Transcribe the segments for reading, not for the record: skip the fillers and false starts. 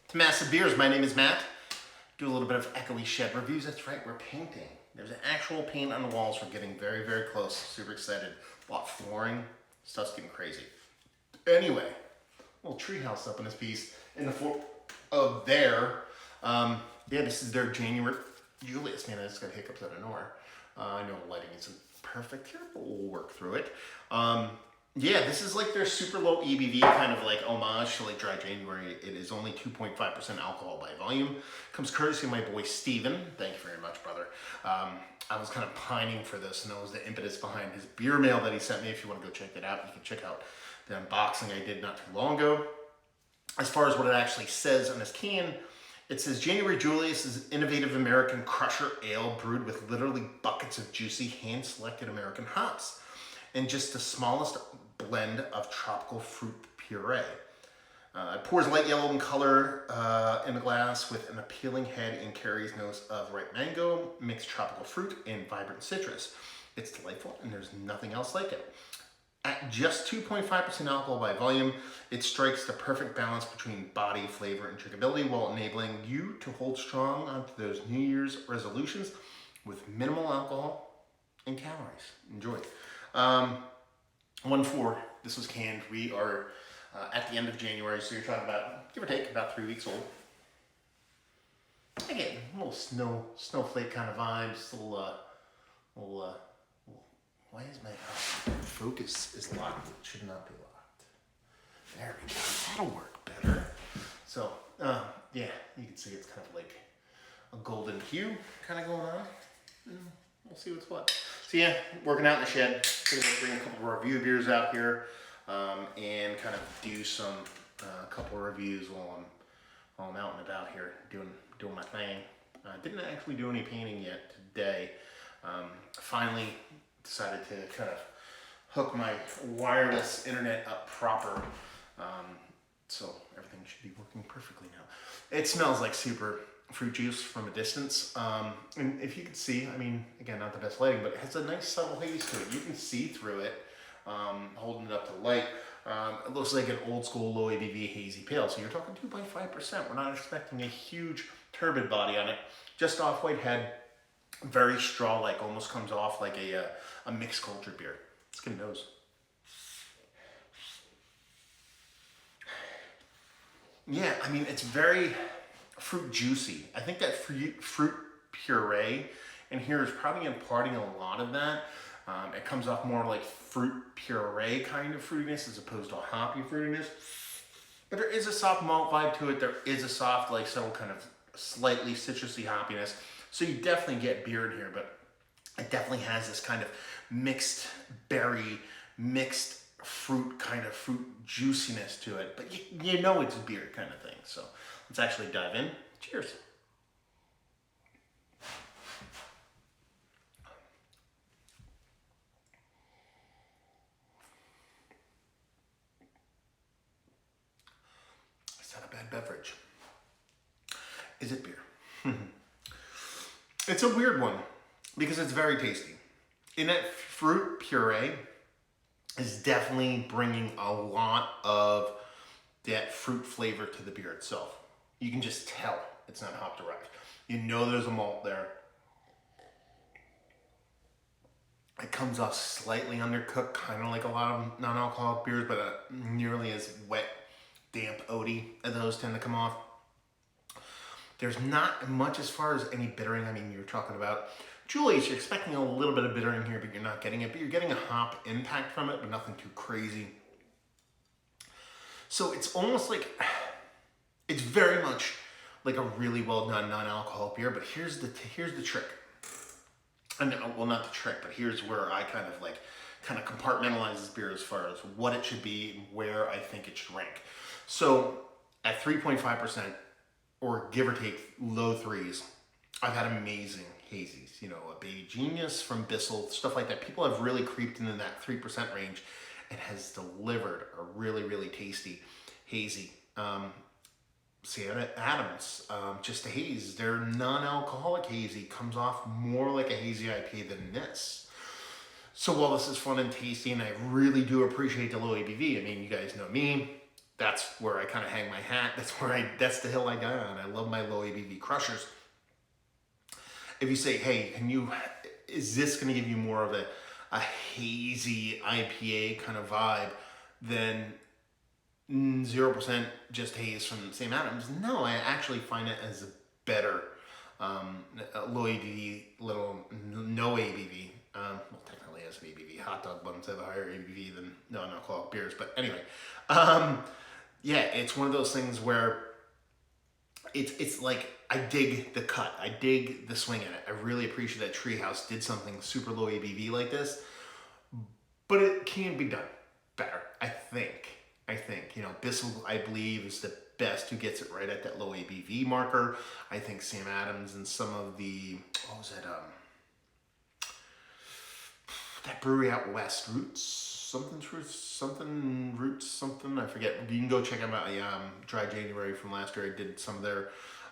To Massive Beers, my name is Matt. Do a little bit of echoey shed reviews. That's right, we're painting. There's an actual paint on the walls. We're getting very, very close. Super excited. Bought flooring. Stuff's getting crazy. Anyway, little treehouse up in this piece. In the floor of there. Yeah, this is their January. Julius, man, I just got hiccups out of nowhere. I know the lighting isn't perfect here, but we'll work through it. Yeah, this is like their super low ABV kind of like homage to like Dry January. It is only 2.5% alcohol by volume. Comes courtesy of my boy Steven. Thank you very much, brother. I was kind of pining for this, and that was the impetus behind his beer mail that he sent me. If you want to go check it out, you can check out the unboxing I did not too long ago. As far as what it actually says on this can, it says January Julius is innovative American crusher ale brewed with literally buckets of juicy hand-selected American hops and just the smallest blend of tropical fruit puree. It pours light yellow in color in a glass with an appealing head and carries notes of ripe mango, mixed tropical fruit, and vibrant citrus. It's delightful and there's nothing else like it. At just 2.5% alcohol by volume, it strikes the perfect balance between body, flavor, and drinkability while enabling you to hold strong onto those New Year's resolutions with minimal alcohol and calories. Enjoy. 1-4, this was canned. We are at the end of January, so you're talking about, give or take, about 3 weeks old. Again, a little snowflake kind of vibes, why is my focus is locked? It should not be locked. There we go. That'll work better. So, yeah, you can see it's kind of like a golden hue kind of going on. We'll see what's what. So yeah, working out in the shed. Gonna bring a couple of review beers out here and kind of do some couple of reviews while I'm out and about here doing my thing. Didn't actually do any painting yet today. Finally decided to kind of hook my wireless internet up proper, so everything should be working perfectly now. It smells like super fruit juice from a distance, and if you can see, I mean, again, not the best lighting, but it has a nice subtle haze to it. You can see through it, holding it up to light. It looks like an old school low ABV hazy pale, so you're talking 2.5%. We're not expecting a huge turbid body on it, just off-white head. Very straw-like, almost comes off like a mixed culture beer. Let's get a nose. Yeah, I mean, it's very fruit juicy. I think that fruit puree in here is probably imparting a lot of that. It comes off more like fruit puree kind of fruitiness as opposed to a hoppy fruitiness. But there is a soft malt vibe to it. There is a soft, like, subtle kind of slightly citrusy hoppiness. So you definitely get beer in here, but it definitely has this kind of mixed berry, mixed fruit kind of fruit juiciness to it. But you know it's beer kind of thing. So let's actually dive in. Cheers. It's not a bad beverage. Is it beer? It's a weird one because it's very tasty. In that fruit puree is definitely bringing a lot of that fruit flavor to the beer itself. You can just tell it's not hop derived. You know there's a malt there. It comes off slightly undercooked, kind of like a lot of non-alcoholic beers, but nearly as wet, damp, oaty as those tend to come off. There's not much as far as any bittering. I mean, you're talking about Julius, you're expecting a little bit of bittering here, but you're not getting it. But you're getting a hop impact from it, but nothing too crazy. So it's almost like, it's very much like a really well done non-alcoholic beer, but here's the trick. And well, not the trick, but here's where I kind of compartmentalize this beer as far as what it should be and where I think it should rank. So at 3.5%, or give or take low threes, I've had amazing hazies. You know, a Baby Genius from Bissell, stuff like that. People have really creeped into that 3% range and has delivered a really, really tasty hazy. Sierra Adams, just a haze. Their non-alcoholic hazy comes off more like a hazy IPA than this. So while this is fun and tasty, and I really do appreciate the low ABV, I mean, you guys know me, that's where I kind of hang my hat. That's the hill I die on. I love my low ABV crushers. If you say, hey, is this going to give you more of a hazy IPA kind of vibe than 0% just haze from Sam Adams? No, I actually find it as a better low ABV, no ABV. Well, technically as an ABV. Hot dog buns have a higher ABV than non-alcoholic beers. But anyway, yeah, it's one of those things where it's like I dig the cut. I dig the swing at it. I really appreciate that Treehouse did something super low ABV like this. But it can be done better, I think. Bissell, I believe, is the best who gets it right at that low ABV marker. I think Sam Adams and some of the, what was it, that brewery out west, Roots, I forget. You can go check them out. Dry January from last year, I did some of their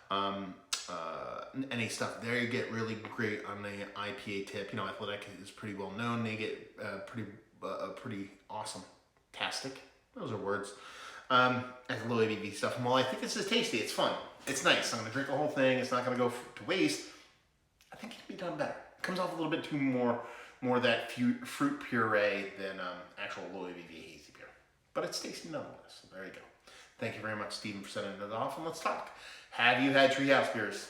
NA stuff. There you get really great on the IPA tip. Athletic is pretty well known. They get pretty awesome. Tastic. Those are words. At the low ABV stuff. And while I think this is tasty, it's fun. It's nice. I'm going to drink the whole thing. It's not going to go to waste. I think it can be done better. It comes off a little bit too more that fruit puree than actual low ABV hazy beer. But it's tasty nonetheless. So there you go. Thank you very much, Stephen, for sending it off. And let's talk. Have you had Treehouse beers?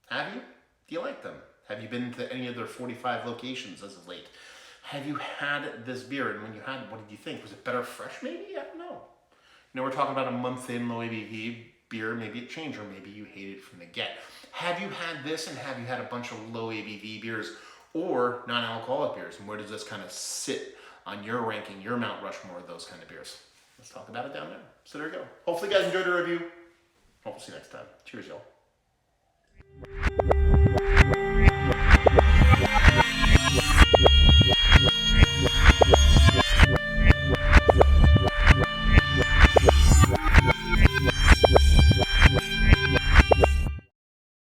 Have you? Do you like them? Have you been to any of their 45 locations as of late? Have you had this beer? And when you had it, what did you think? Was it better fresh maybe? I don't know. We're talking about a month in low ABV beer. Maybe it changed, or maybe you hate it from the get. Have you had this, and have you had a bunch of low ABV beers or non-alcoholic beers? And where does this kind of sit on your ranking, your Mount Rushmore of those kind of beers? Let's talk about it down there. So there you go. Hopefully you guys enjoyed the review. Hope to see you next time. Cheers, y'all.